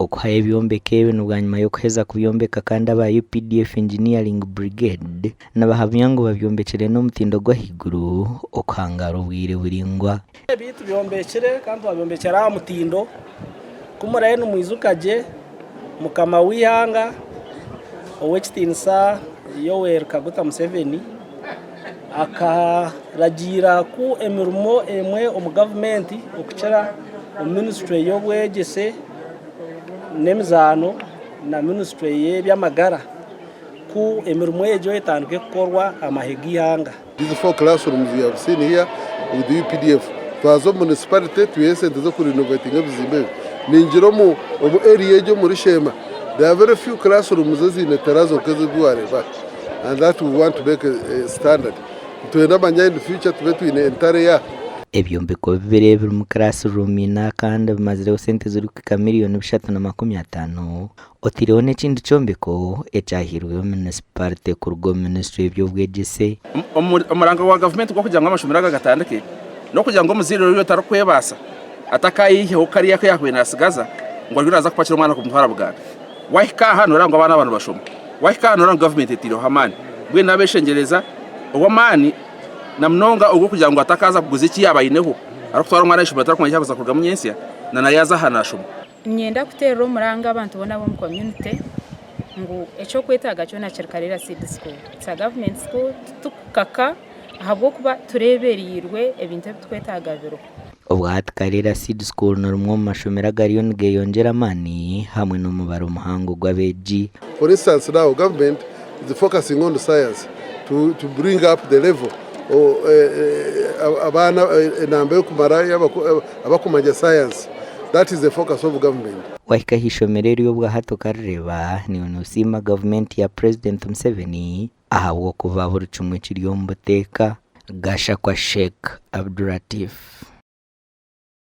okuhaya ebyombeko ebi n'ubwanyuma y'okuheza kubyombeka kandi aba UPDF Engineering Brigade n'abahamya ngo babyombekere n'omutindo gw'ahaiguru okuhangara obwire buringwa. Ebitu byombekere kandi babyombekera mutindo kumuraye n'omwijukaje mukama w'ihanga ow'ekitinisa Yoweri Kaguta Museveni akaragira ku emirimo emwe omu gavumenti okukira omu ministry y'obwegyese n'emizaano na ministry y'ebyamagara ku emirimo egyo etandike kukorwa amahiga y'ihanga. These 4 classrooms we have seen here with the UPDF twazo municipality tuyesente zo kurinovating ebizimbe ninjiro mu area egyo muri Shema. There are very few classrooms zine terazo kezibwareba and that we want to make a standard. Tuenda manya in the future tubetu in entire year. Ebyombeko bibiri biri mu classroom ina kandi bimazireho sente ziri ku miliyoni 350 otiriho n'ekindi kyombeko ekyahirwe municipality ku rugo ministry y'ebyobwegyese. Omuranga wa government gwo kugira ngo amashomero gatandike no kugira ngo omuzire rero tarakwebasa atakayiheho kariya yakwe nasigaza ngo riraza kupakira umwana ku mutwara buganda wahika hano rango abana abantu bashoma wahika hano rango government etiro hamani bwe nabeshengereza obamani na mnonga ubwo kugira ngo atakaza kuguza iki yabayineho arakutwara umwana ishobora tarakumenya cyakuza kurga munyensia na nayaza hanashoma nyenda kutera umuranga abantu bona bo mu community ngo echo kwetaga cyo na Kirkarira Seed School sa government school tukaka ahabwo kuba tureberiyirwe ebintu twetaga biro. Obwati Karera Seed School na rumwe mu mashomero agariyo ngeyongeramani hamwe n'umubare umuhango gw'abeji. For instance, now government is focusing on the science to bring up the level abana enambe yo kumara abakumanya science. That is the focus of government. Wahika hishomero yo bwa hato kareba ni onusima government ya President Museveni ahabwo kuva buri chumwe kiri yomboteka gasha kwa Sheikh Abdulatif.